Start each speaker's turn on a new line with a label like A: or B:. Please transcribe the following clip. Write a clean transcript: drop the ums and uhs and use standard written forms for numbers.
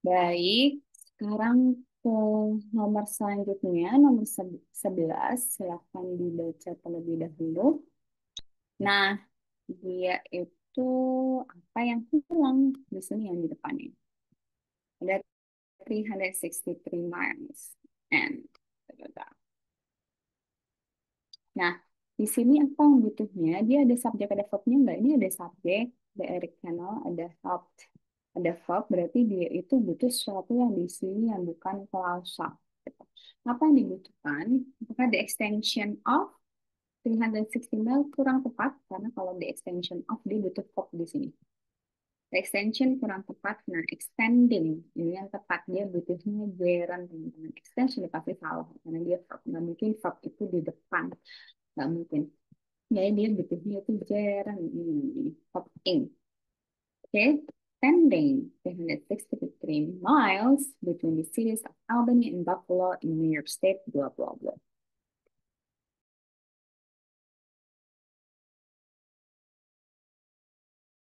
A: Baik, sekarang ke nomor selanjutnya, nomor 11. Silahkan dibaca terlebih dahulu. Nah, dia itu apa yang hilang di sini yang di depannya? Ada 363 miles. And nah, di sini apa yang butuhnya? Dia ada subjek, ada verbnya nggak? Ini ada subjek, ada Eric Canal, ada help, ada verb. Berarti dia itu butuh sesuatu yang di sini yang bukan causal. Gitu. Apa yang dibutuhkan? Apakah the extension of 360 mile kurang tepat? Karena kalau the extension of dia butuh verb di sini. The extension kurang tepat. Nah, extending ini yang tepat. Dia butuhnya gerund, teman-teman. Extension pasti salah karena dia verb. Nggak mungkin verb itu di depan. Nggak mungkin. Jadi dia butuhnya itu jarang ini hopping. Oke, standing 363 miles between the cities of Albany and Buffalo in New York State, blah blah blah.